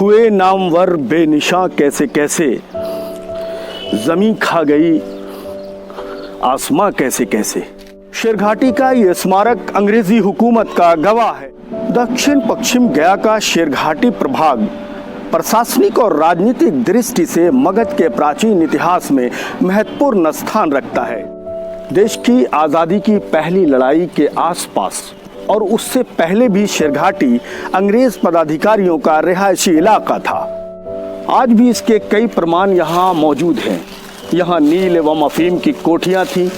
हुए नामवर बेनिशां कैसे कैसे, जमीन खा गई आसमां कैसे कैसे। शेरघाटी का ये स्मारक अंग्रेजी हुकूमत का गवाह है। दक्षिण पश्चिम गया का शेरघाटी प्रभाग प्रशासनिक और राजनीतिक दृष्टि से मगध के प्राचीन इतिहास में महत्वपूर्ण स्थान रखता है। देश की आज़ादी की पहली लड़ाई के आसपास और उससे पहले भी शेरघाटी अंग्रेज पदाधिकारियों का रिहायशी इलाका था। आज भी इसके कई प्रमाण यहाँ मौजूद हैं। यहाँ नील एवं अफीम की कोठियाँ थीं,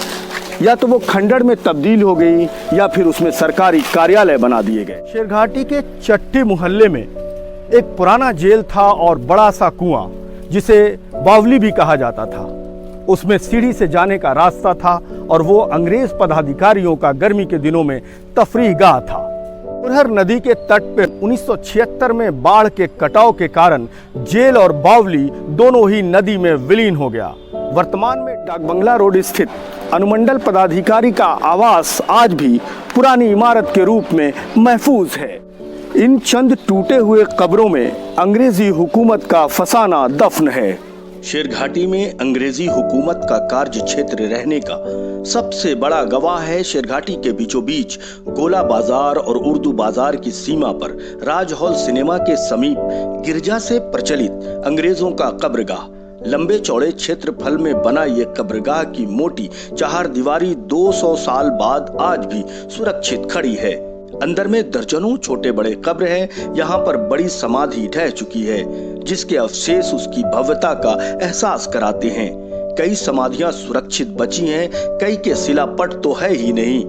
या तो वो खंडर में तब्दील हो गई या फिर उसमें सरकारी कार्यालय बना दिए गए। शेरघाटी के चट्टी मोहल्ले में एक पुराना जेल था और बड़ा सा कुआं जिसे बावली भी कहा जाता था। उसमें सीढ़ी से जाने का रास्ता था और वो अंग्रेज पदाधिकारियों का गर्मी के दिनों में तफरीहगाह था। उरहर नदी के तट पर 1976 में बाढ़ के कटाव के कारण जेल और बावली दोनों ही नदी में विलीन हो गया। वर्तमान में डाकबंगला रोड स्थित अनुमंडल पदाधिकारी का आवास आज भी पुरानी इमारत के रूप में महफूज है। इन चंद टूटे हुए कब्रों में अंग्रेजी हुकूमत का फसाना दफन है। शेरघाटी में अंग्रेजी हुकूमत का कार्य क्षेत्र रहने का सबसे बड़ा गवाह है शेरघाटी के बीचों बीच गोला बाजार और उर्दू बाजार की सीमा पर राज हॉल सिनेमा के समीप गिरजा से प्रचलित अंग्रेजों का कब्रगाह। लंबे चौड़े क्षेत्रफल में बना ये कब्रगाह की मोटी चार दीवारी 200 साल बाद आज भी सुरक्षित खड़ी है। अंदर में दर्जनों छोटे बड़े कब्र हैं। यहाँ पर बड़ी समाधि ढह चुकी है जिसके अवशेष उसकी भव्यता का एहसास कराते हैं। कई समाधियां सुरक्षित बची हैं, कई के शिलापट तो है ही नहीं,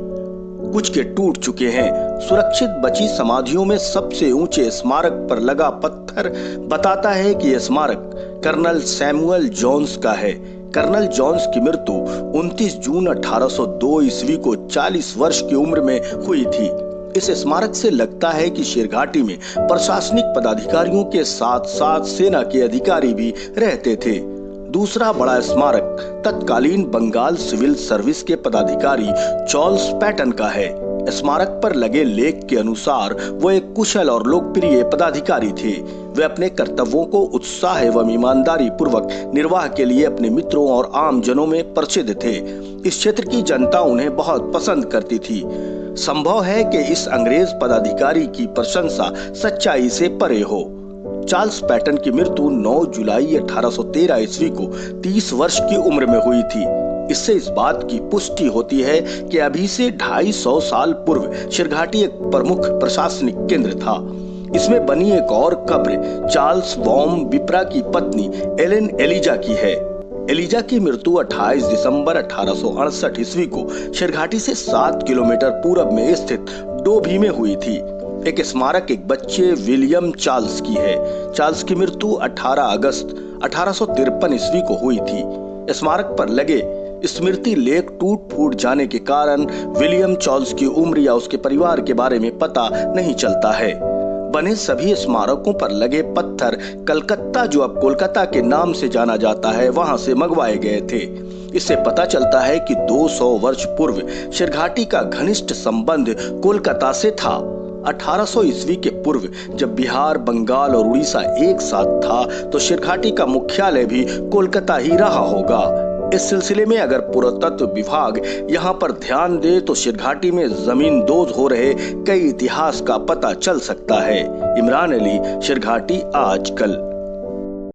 कुछ के टूट चुके हैं। सुरक्षित बची समाधियों में सबसे ऊंचे स्मारक पर लगा पत्थर बताता है कि यह स्मारक कर्नल सैमुअल जोन्स का है। कर्नल जोन्स की मृत्यु 29 जून 1802 ईस्वी को 40 वर्ष की उम्र में हुई थी। इस स्मारक से लगता है कि शेरघाटी में प्रशासनिक पदाधिकारियों के साथ साथ सेना के अधिकारी भी रहते थे। दूसरा बड़ा स्मारक तत्कालीन बंगाल सिविल सर्विस के पदाधिकारी चार्ल्स पैटन का है। स्मारक पर लगे लेख के अनुसार वो एक कुशल और लोकप्रिय पदाधिकारी थे। वे अपने कर्तव्यों को उत्साह एवं ईमानदारी पूर्वक निर्वाह के लिए अपने मित्रों और आम जनों में प्रसिद्ध थे। इस क्षेत्र की जनता उन्हें बहुत पसंद करती थी। संभव है कि इस अंग्रेज पदाधिकारी की प्रशंसा सच्चाई से परे हो। चार्ल्स पैटन की मृत्यु 9 जुलाई 1813 ईस्वी को 30 वर्ष की उम्र में हुई थी। इससे इस बात की पुष्टि होती है कि अभी से 250 साल पूर्व शेरघाटी एक प्रमुख प्रशासनिक केंद्र था। इसमें बनी एक और कब्र चार्ल्स वॉम विप्रा की पत्नी एलेन एलिजा की है। एलिजा की मृत्यु 28 दिसंबर 1868 ईस्वी को शेरघाटी से 7 किलोमीटर पूरब में स्थित डोभी में हुई थी। एक स्मारक एक बच्चे विलियम चार्ल्स की है। चार्ल्स की मृत्यु 18 अगस्त 1853 ईस्वी को हुई थी। स्मारक पर लगे स्मृति लेख टूट फूट जाने के कारण विलियम चार्ल्स की उम्र या उसके परिवार के बारे में पता नहीं चलता है। बने सभी स्मारकों पर लगे पत्थर कलकत्ता, जो अब कोलकाता के नाम से जाना जाता है, वहां से मंगवाए गए थे। इससे पता चलता है कि 200 वर्ष पूर्व शेरघाटी का घनिष्ठ संबंध कोलकाता से था। 1800 ईस्वी के पूर्व जब बिहार, बंगाल और उड़ीसा एक साथ था तो शेरघाटी का मुख्यालय भी कोलकाता ही रहा होगा। इस सिलसिले में अगर पुरातत्व विभाग यहाँ पर ध्यान दे तो शेरघाटी में जमींदोज हो रहे कई इतिहास का पता चल सकता है। इमरान अली, शेरघाटी आजकल।